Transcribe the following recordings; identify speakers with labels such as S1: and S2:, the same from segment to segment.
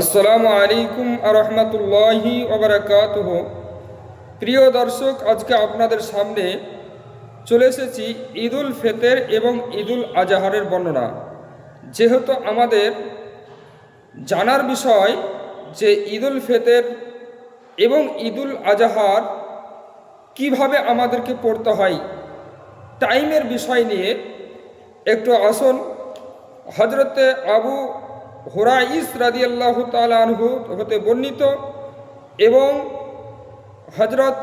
S1: আসসালামু আলাইকুম আরহামতুল্লাহি ওবারাকাতুহ। প্রিয় দর্শক, আজকে আপনাদের সামনে চলে এসেছি ঈদুল ফিতর এবং ঈদুল আজহারের বর্ণনা। যেহেতু আমাদের জানার বিষয় যে ঈদুল ফিতর এবং ঈদুল আজহার কিভাবে আমাদেরকে পড়তে হয়, টাইমের বিষয় নিয়ে একটু আসুন হজরতে আবু হুরাইস রাদিয়াল্লাহু তাআলা আনহু হতে বর্ণিত এবং হজরত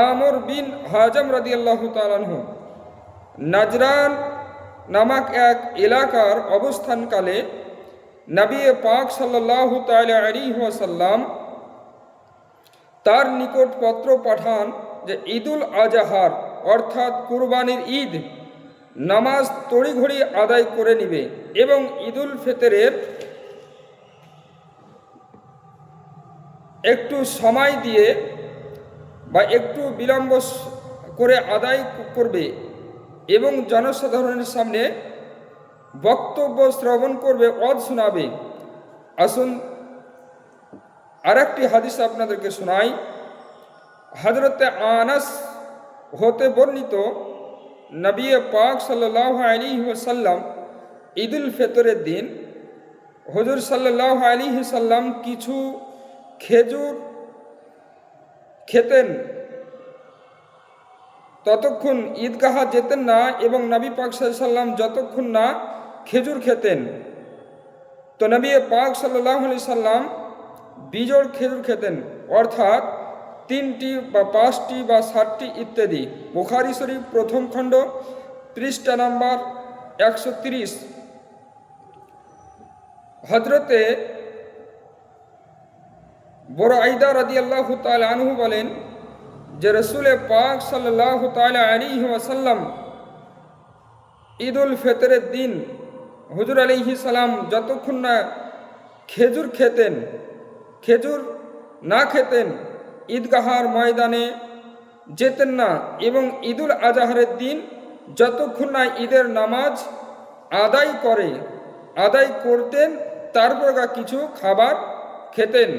S1: আমর বিন হাজম রাদিয়াল্লাহু তাআলা আনহু নাজরান নামক এক এলাকার অবস্থানকালে নবী পাক সাল্লাল্লাহু তাআলা আলাইহি ওয়াসাল্লাম তার নিকট পত্র পাঠান যে ঈদুল আজহার অর্থাৎ কুরবানির ঈদ নামাজ তড়িঘড়ি আদায় করে নিবে এবং ঈদুল ফিতরের একটু সময় দিয়ে বা একটু বিলম্ব করে আদায় করবে এবং জনসাধারণের সামনে বক্তব্য শ্রবণ করবে, ওয়াজ শোনাবে। আসুন আরেকটি হাদিস আপনাদেরকে শোনাই। হযরতে আনাস হতে বর্ণিত নবী পাক সাল্লাল্লাহু আলাইহি ওয়াসাল্লাম ঈদুল ফিতরের দিন হুজুর সাল্লাল্লাহু আলাইহি সাল্লাম কিছু খেজুর খেতেন। ততক্ষণ ঈদগাহ যেতেন না এবং নবী পাক সাল্লাল্লাহু আলাইহি সাল্লাম যতক্ষণ না খেজুর খেতেন। তো নবী পাক সাল্লাল্লাহু আলাইহি সাল্লাম বিজোড় খেজুর খেতেন, অর্থাৎ 3টি বা 5টি বা 7টি ইত্যাদি। বুখারী শরীফ প্রথম খণ্ড পৃষ্ঠা নাম্বার 130। হযরতে বুরাইদা রাদিয়াল্লাহু তাআলা আনহু বলেন যে রাসূল পাক সাল্লাল্লাহু তাআলা আলাইহি ওয়াসাল্লাম ঈদুল ফিতরের দিন হুজুর আলাইহিস সালাম যতক্ষণ না খেজুর না খেতেন ঈদগাহার ময়দানে যেতেন না এবং ঈদুল আজহারের দিন যতক্ষণ না ঈদের নামাজ আদায় করতেন তারপর কিছু খাবার খেতেন।